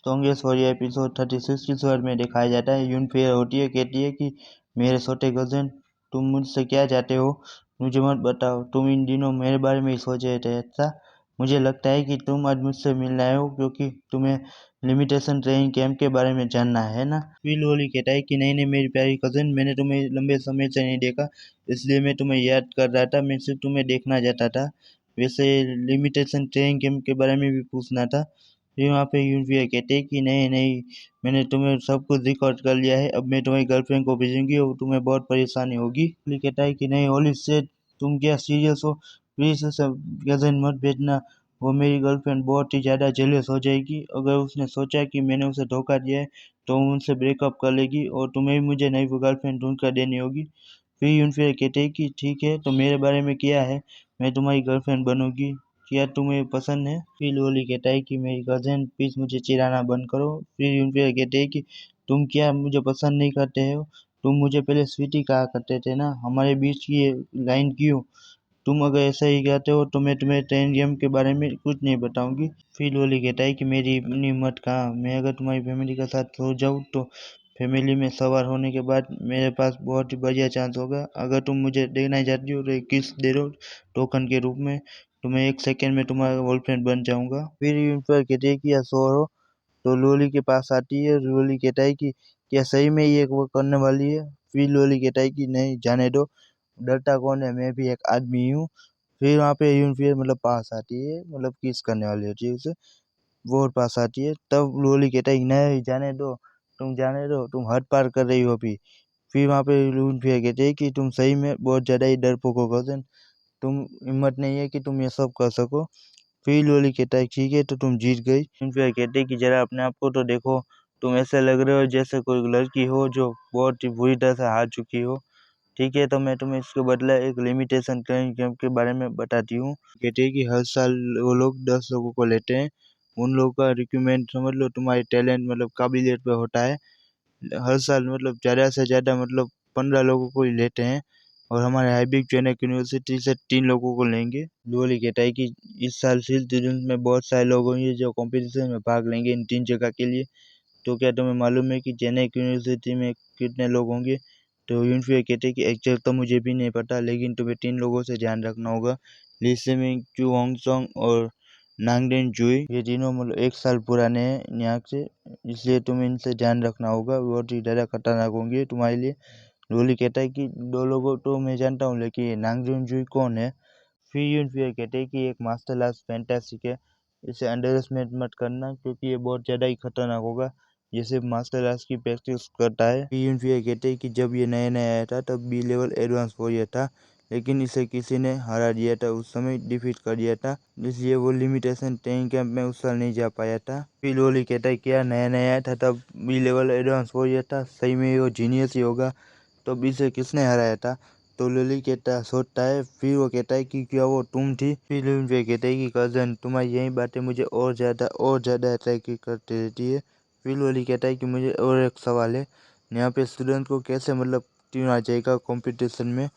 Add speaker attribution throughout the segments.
Speaker 1: Congress warrior episode 36 की शुरुआत में दिखाया जाता है। यूनफेयर होती है, कहती है कि मेरे छोटे कजन, तुम मुझसे क्या चाहते हो, मुझे मत बताओ। तुम इन दिनों मेरे बारे में ही सोच रहे थे। अच्छा, मुझे लगता है कि तुम आज मुझसे मिलने आए हो क्योंकि तुम्हें लिमिटेशन ट्रेनिंग कैंप के बारे में जानना है ना। फिल होली कहता है कि नहीं नहीं मेरी प्यारी कजन, मैंने तुम्हें लंबे समय से नहीं देखा, इसलिए मैं तुम्हें याद कर रहा था। मैं सिर्फ तुम्हें देखना चाहता था। वैसे लिमिटेशन ट्रेनिंग कैंप के बारे में भी पूछना था। फिर वहाँ पे यूनिफियर कहते हैं कि नहीं नहीं, मैंने तुम्हें सब कुछ रिकॉर्ड कर लिया है। अब मैं तुम्हारी गर्लफ्रेंड को भेजूंगी और तुम्हें बहुत परेशानी होगी। होली कहता है कि नहीं होली से तुम क्या सीरियस हो, प्लीज सब कजन मत भेजना। वो मेरी गर्लफ्रेंड बहुत ही ज़्यादा जेलस हो जाएगी। अगर उसने सोचा कि मैंने उसे धोखा दिया है तो वो उनसे ब्रेकअप कर लेगी और तुम्हें भी मुझे नई गर्लफ्रेंड ढूंढ कर देनी होगी। फिर यूनिफियर कहते हैं कि ठीक है, तो मेरे बारे में क्या है, मैं तुम्हारी गर्लफ्रेंड बनूंगी, क्या तुम्हें पसंद है। फिर लोली कहता है कि मेरी कजन प्लीज मुझे चिढ़ाना बंद करो। फिर यूनिफियर कहते हैं कि तुम क्या मुझे पसंद नहीं करते हो, तुम मुझे पहले स्वीटी कहा करते थे ना, हमारे बीच की ये लाइन क्यों। तुम अगर ऐसा ही कहते हो तो मैं तुम्हें ट्रेन गेम के बारे में कुछ नहीं बताऊंगी। फिर लोली कहता है कि मेरी इतनी हिम्मत कहाँ, मैं अगर तुम्हारी फैमिली के साथ सो जाऊँ तो फैमिली में सवार होने के बाद मेरे पास बहुत ही बढ़िया चांस होगा। अगर तुम मुझे देखना चाहती हो तो एक किस दे दो टोकन के रूप में, तो मैं 1 सेकेंड में तुम्हारा गर्लफ्रेंड बन जाऊंगा। फिर यूं पर कहते हैं कि या सो हो। तो लोली के पास आती है। लोली कहता है कि क्या सही में ये वो करने वाली है। फिर लोली कहता है कि नहीं जाने दो, डरता कौन है, मैं भी एक आदमी हूँ। फिर वहाँ पे यूनिफियर मतलब पास आती है, मतलब किस करने वाली होती है उसे, वो और पास आती है। तब लोली कहता है कि नहीं जाने दो, तुम जाने दो, तुम हद पार कर रही हो अभी। फिर वहाँ पे यूनिफियर कहते हैं कि तुम सही में बहुत ज़्यादा ही डरपोक हो कजन, तुम हिम्मत नहीं है कि तुम ये सब कर सको। फिर लोली कहता है ठीक है, तो तुम जीत गई। यूनिफियर कहते हैं कि जरा अपने आप को तो देखो, तुम ऐसे लग रहे हो जैसे कोई लड़की हो जो बहुत ही बुरी तरह से हार चुकी हो। ठीक है, तो मैं तुम्हें इसके बदले एक लिमिटेशन ट्रेनिंग कैंप के बारे में बताती हूँ। कहते हैं कि हर साल वो लोग 10 लोगों को लेते हैं। उन लोगों का रिक्रूटमेंट समझ लो तुम्हारी टैलेंट मतलब काबिलियत पे होता है। हर साल मतलब ज़्यादा से ज़्यादा मतलब 15 लोगों को ही लेते हैं। और हमारे हाईबिग चैनक यूनिवर्सिटी से 3 लोगों को लेंगे। लोली कहता है कि इस साल सीजन में बहुत सारे लोग होंगे जो कंपटीशन में भाग लेंगे इन 3 जगह के लिए। तो क्या तुम्हें मालूम है कि चेन्नई यूनिवर्सिटी में कितने लोग होंगे। तो यूनिफियर कहते हैं कि एग्जैक्ट तो मुझे भी नहीं पता, लेकिन तुम्हें 3 लोगों से ध्यान रखना होगा, ली सेमिंग, चू होंगसोंग और नांगडेन जुई। ये तीनों मतलब 1 साल पुराने हैं यहाँ से, इसलिए तुम्हें इनसे ध्यान रखना होगा, बहुत ही ज़्यादा खतरनाक होंगे तुम्हारे लिए। रोली कहता है कि 2 लोगों तो मैं जानता हूँ, लेकिन ये नांगडेन जुई कौन है। फिर यूनिफियर कहते हैं कि एक मास्टर क्लास फैंटास्टिक है, इसे अंडर एस्टिमेट मत करना क्योंकि ये बहुत ज़्यादा ही खतरनाक होगा। ये सिर्फ मास्टर क्लास की प्रैक्टिस करता है। फिर यूनिफियर कहते हैं कि जब ये नया नया आया था तब बी लेवल एडवांस वॉरियर था, लेकिन इसे किसी ने हरा दिया था, उस समय डिफीट कर दिया था, इसलिए वो लिमिटेशन ट्रेनिंग कैंप में उस साल नहीं जा पाया था। फिर लोली कहता है क्या नया नया आया था तब बी लेवल एडवांस वॉरियर था, सही में वो जीनियस ही होगा, तो इसे किसने हराया था। तो लिली कहता सोचता है। फिर वो कहता है कि क्या वो तुम थी। फिर लिली कहता है कि कजन, तुम्हारी यही बातें मुझे और ज़्यादा अट्रैक्ट करती रहती है। फिर लिली कहता है कि मुझे और एक सवाल है, यहाँ पे स्टूडेंट को कैसे मतलब चुना जाएगा कंपटीशन में,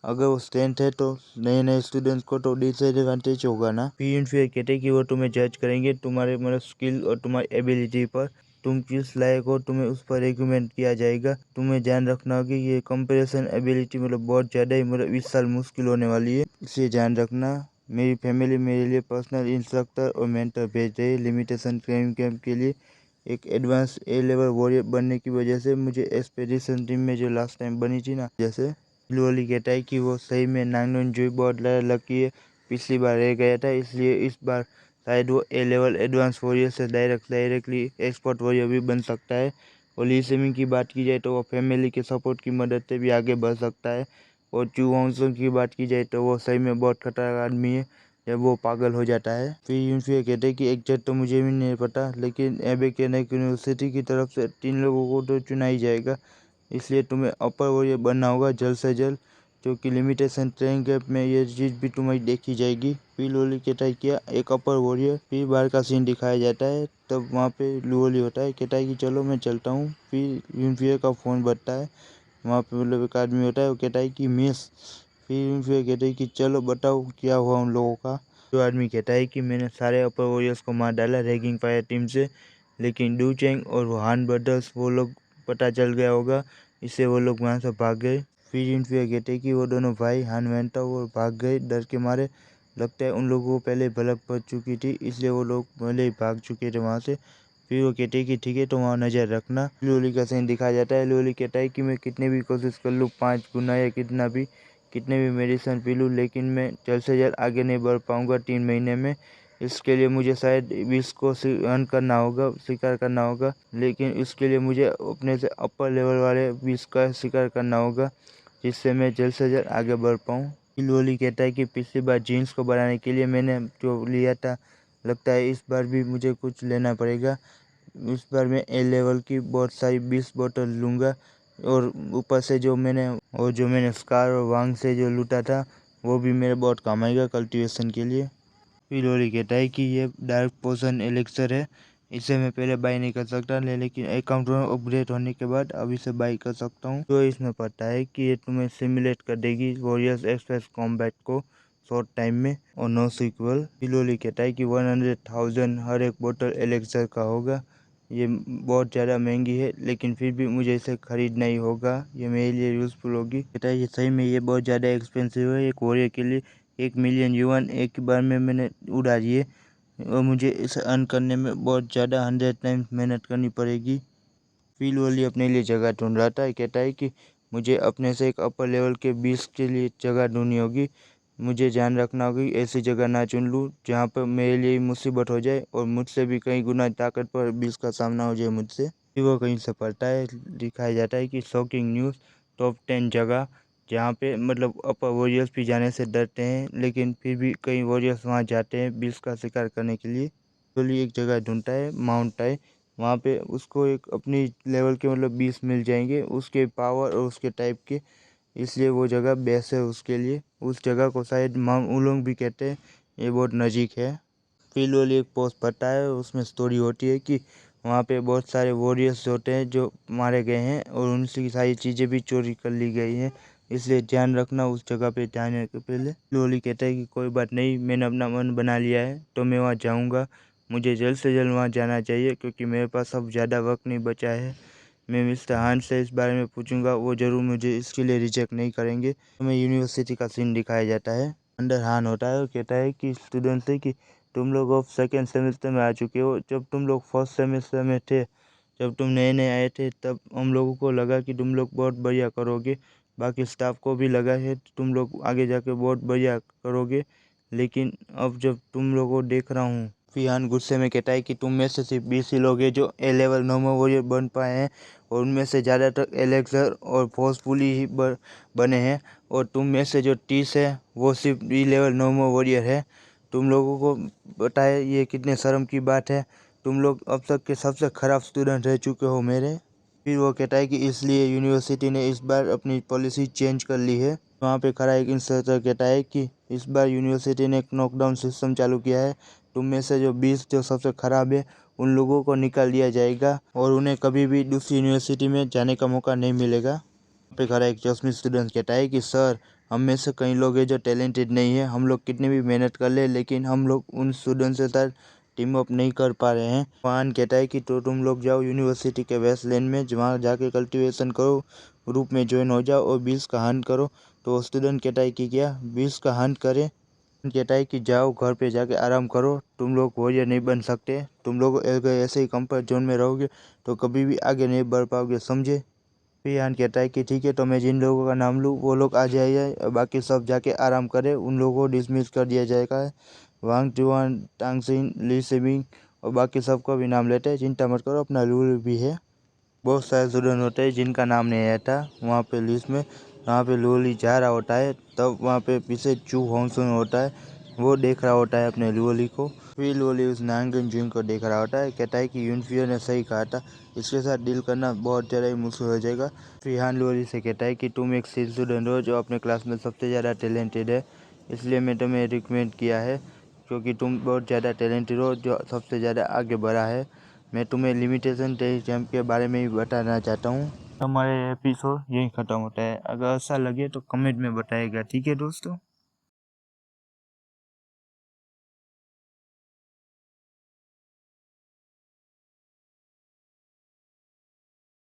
Speaker 1: अगर वो स्ट्रेंथ है तो नए नए स्टूडेंट्स को तो डिसएडवांटेज होगा ना। फिर कहते हैं कि वो तुम्हें जज करेंगे तुम्हारे मतलब स्किल और तुम्हारी एबिलिटी पर, तुम किस लायक हो तुम्हें उस पर रिकमेंड किया जाएगा। तुम्हें ध्यान रखना होगा ये कंपैरिजन एबिलिटी मतलब बहुत ज़्यादा ही मतलब इस साल मुश्किल होने वाली है, इसे ध्यान रखना। मेरी फैमिली मेरे लिए पर्सनल इंस्ट्रक्टर और मेंटर भेज रही है लिमिटेशन ट्रेनिंग कैंप के लिए। एक एडवांस ए लेवल वॉरियर बनने की वजह से मुझे एक्सपेडिशन टीम में जो लास्ट टाइम बनी थी ना, जैसे लोली कहता है कि वो सही में नांगन जुई बहुत लकी है, पिछली बार रह गया था, इसलिए इस बार शायद वो ए लेवल एडवांस वॉरियर से डायरेक्टली एक्सपर्ट वॉरियर भी बन सकता है। और ली सेमिंग की बात की जाए तो वो फैमिली के सपोर्ट की मदद से भी आगे बढ़ सकता है। और चू होंगसोंग की बात की जाए तो वो सही में बहुत खतरनाक आदमी है जब वो पागल हो जाता है। फिर यूनिफियर कहते हैं कि एग्जैक्ट तो मुझे भी नहीं पता, लेकिन एबे के यूनिवर्सिटी की तरफ से 3 लोगों को तो चुना ही जाएगा, इसलिए तुम्हें अपर वॉरियर बनना होगा जल्द से जल्द, क्योंकि लिमिटेशन ट्रेनिंग कैंप में ये चीज़ भी तुम्हारी देखी जाएगी। फिर लोली कहता है किया एक अपर वॉरियर। फिर बाहर का सीन दिखाया जाता है, तब वहाँ पे लोली होता है, कहता है कि चलो मैं चलता हूँ। फिर यूनिफियर का फ़ोन बजता है, वहाँ पे मतलब एक आदमी होता है, वो कहता है कि मिस। फिर यूनिफियर कहते हैं कि चलो बताओ क्या हुआ उन लोगों का। जो आदमी कहता है कि मैंने सारे अपर वॉरियर्स को मार डाला रैगिंग फायर टीम से, लेकिन डू चैंग और हान ब्रदर्स वो लोग पता चल गया होगा, इससे वो लोग वहाँ से भाग गए। फिर यूनफियर कहते कि वो दोनों भाई हान वैंटा वो भाग गए डर के मारे। लगता है उन लोगों को पहले भलक पड़ चुकी थी, इसलिए वो लोग पहले ही भाग चुके थे वहाँ से। फिर वो कहते कि ठीक है तो वहाँ नज़र रखना। लोली का सीन दिखाया जाता है। लोली कहता है कि मैं कितने भी कोशिश कर लूँ 5 गुना या कितने भी मेडिसिन पी लूँ, लेकिन मैं जल्द से जल्द आगे नहीं बढ़ पाऊँगा 3 महीने में। इसके लिए मुझे शायद विष को सहन करना होगा, स्वीकार करना होगा, लेकिन इसके लिए मुझे अपने से अपर लेवल वाले विष का स्वीकार करना होगा, जिससे मैं जल्द से जल्द आगे बढ़ पाऊँ। लोली कहता है कि पिछली बार जीन्स को बढ़ाने के लिए मैंने जो लिया था, लगता है इस बार भी मुझे कुछ लेना पड़ेगा। इस बार मैं ए लेवल की बहुत सारी 20 बोतल लूँगा, और ऊपर से जो मैंने स्कार और वांग से जो लूटा था वो भी मेरे बहुत काम आएगा कल्टीवेशन के लिए। फिर लोरी कहता है कि ये डार्क पोशन एलेक्सर है, इसे मैं पहले बाई नहीं कर सकता लेकिन अकाउंट में अपग्रेड होने के बाद अब इसे बाई कर सकता हूँ। तो इसमें पता है कि ये तुम्हें सिमुलेट कर देगी वॉरियर्स एक्सप्रेस कॉम्बैट को शॉर्ट टाइम में, और नो सीक्वल। लोली कहता है कि 100,000 हर एक बोतल एलेक्सर का होगा। ये बहुत ज़्यादा महंगी है, लेकिन फिर भी मुझे इसे खरीदना ही होगा, ये मेरे लिए यूज़फुल होगी। कहता है ये सही में ये बहुत ज़्यादा एक्सपेंसिव है एक वॉरियर के लिए। 1 मिलियन युआन एक बार में मैंने उड़ा दिए, और मुझे इसे अर्न करने में बहुत ज़्यादा 100 टाइम्स मेहनत करनी पड़ेगी। फिल वली अपने लिए जगह ढूंढ रहा था। कहता है कि मुझे अपने से एक अपर लेवल के 20 के लिए जगह ढूंढनी होगी। मुझे ध्यान रखना होगी ऐसी जगह ना चुन लूँ जहाँ पर मेरे लिए मुसीबत हो जाए और मुझसे भी कई गुना ताकतवर 20 का सामना हो जाए मुझसे। फिर वो कहीं से पढ़ता है, दिखाया जाता है कि शॉकिंग न्यूज़, टॉप 10 जगह जहाँ पे मतलब अपर वॉरियर्स भी जाने से डरते हैं, लेकिन फिर भी कई वॉरियर्स वहाँ जाते हैं 20 का शिकार करने के लिए। तो लिए एक जगह ढूंढता है माउंट टाई, वहाँ पे उसको एक अपनी लेवल के मतलब 20 मिल जाएंगे उसके पावर और उसके टाइप के, इसलिए वो जगह बेस्ट है उसके लिए। उस जगह को शायद माउंट उलोंग भी कहते हैं, ये बहुत नज़दीक है। फिर वो एक पोस्ट पढ़ता है, उसमें स्टोरी होती है कि वहाँ पे बहुत सारे वॉरियर्स होते हैं जो मारे गए हैं और उनकी सारी चीज़ें भी चोरी कर ली गई हैं, इसलिए ध्यान रखना उस जगह पे जाने के पहले। लोली कहता है कि कोई बात नहीं, मैंने अपना मन बना लिया है तो मैं वहाँ जाऊँगा। मुझे जल्द से जल्द वहाँ जाना चाहिए क्योंकि मेरे पास अब ज़्यादा वक्त नहीं बचा है। मैं मिस्टर हान से इस बारे में पूछूंगा, वो ज़रूर मुझे इसके लिए रिजेक्ट नहीं करेंगे। हमें यूनिवर्सिटी का सीन दिखाया जाता है। अंडर हान होता है और कहता है कि स्टूडेंट से कि तुम लोग अब सेकेंड सेमेस्टर में आ चुके हो। जब तुम लोग फर्स्ट सेमेस्टर में थे, जब तुम नए नए आए थे, तब हम लोगों को लगा कि तुम लोग बहुत बढ़िया करोगे, बाकी स्टाफ को भी लगा है तुम लोग आगे जाके बहुत बढ़िया करोगे, लेकिन अब जब तुम लोगों को देख रहा हूँ। फिहान गुस्से में कहता है कि तुम में से सिर्फ 20 ही लोग हैं जो ए लेवल नॉर्मल वॉरियर बन पाए हैं, और उनमें से ज़्यादातर एलेक्सर और फोर्सफुली ही बने हैं, और तुम में से जो 30 है वो सिर्फ बी लेवल नॉर्मल वॉरियर है। तुम लोगों को बताए ये कितने शर्म की बात है, तुम लोग अब तक के सबसे ख़राब स्टूडेंट रह चुके हो मेरे। फिर वो कहता है कि इसलिए यूनिवर्सिटी ने इस बार अपनी पॉलिसी चेंज कर ली है। वहाँ पे खड़ा एक इंस्ट्रक्टर कहता है कि इस बार यूनिवर्सिटी ने एक नॉकडाउन सिस्टम चालू किया है। तुम में से जो 20 जो सबसे ख़राब है उन लोगों को निकाल दिया जाएगा और उन्हें कभी भी दूसरी यूनिवर्सिटी में जाने का मौका नहीं मिलेगा। पे खड़ा एक चश्मी स्टूडेंट कहता है कि सर, हम में से कई लोग हैं जो टैलेंटेड नहीं है, हम लोग कितनी भी मेहनत कर ले लेकिन हम लोग उन स्टूडेंट से साथ टीम अप नहीं कर पा रहे हैं। फहान कहता है कि तो तुम लोग जाओ यूनिवर्सिटी के वेस्ट लैंड में, वहाँ जाके कल्टीवेशन करो, ग्रुप में ज्वाइन हो जाओ और 20 का हंट करो। तो स्टूडेंट कहता है कि क्या 20 का हंट करें? कहता है कि जाओ घर पे जाके आराम करो, तुम लोग वॉरियर नहीं बन सकते, तुम लोग अगर ऐसे ही कंफर्ट जोन में रहोगे तो कभी भी आगे नहीं बढ़ पाओगे, समझे? फिर कहता है कि ठीक है, तो मैं जिन लोगों का नाम लूँ वो लोग आ जाइए और बाकी सब जाके आराम करें, उन लोगों को डिसमिस कर दिया जाएगा। वांग जुआन, टांगसिन, ली सिमिंग और बाकी सबका भी नाम लेते हैं, चिंता मत करो, अपना रूल भी है। बहुत सारे स्टूडेंट होते हैं जिनका नाम नहीं आता वहाँ पे लिस्ट में। वहाँ पे लोली जा रहा होता है, तब वहाँ पे पीछे चू हॉन्गसुन होता है, वो देख रहा होता है अपने लोली को। फिर लोली उस नांगन जिन को देख रहा होता है, कहता है कि यूनफियर ने सही कहा था, इसके साथ डील करना बहुत ज़्यादा ही मुश्किल हो जाएगा। फिर हान लोली से कहता है कि तुम एक सी स्टूडेंट हो जो अपने क्लास में सबसे ज़्यादा टैलेंटेड है, इसलिए मैं तुम्हें रिकमेंड किया है, क्योंकि तुम बहुत ज़्यादा टैलेंटेड हो जो सबसे ज़्यादा आगे बढ़ा है। मैं तुम्हें लिमिटेशन टेस्ट के बारे में भी बताना चाहता हूँ। हमारे एपिसोड यहीं ख़त्म होता है। अगर ऐसा लगे तो कमेंट में बताइएगा, ठीक है दोस्तों।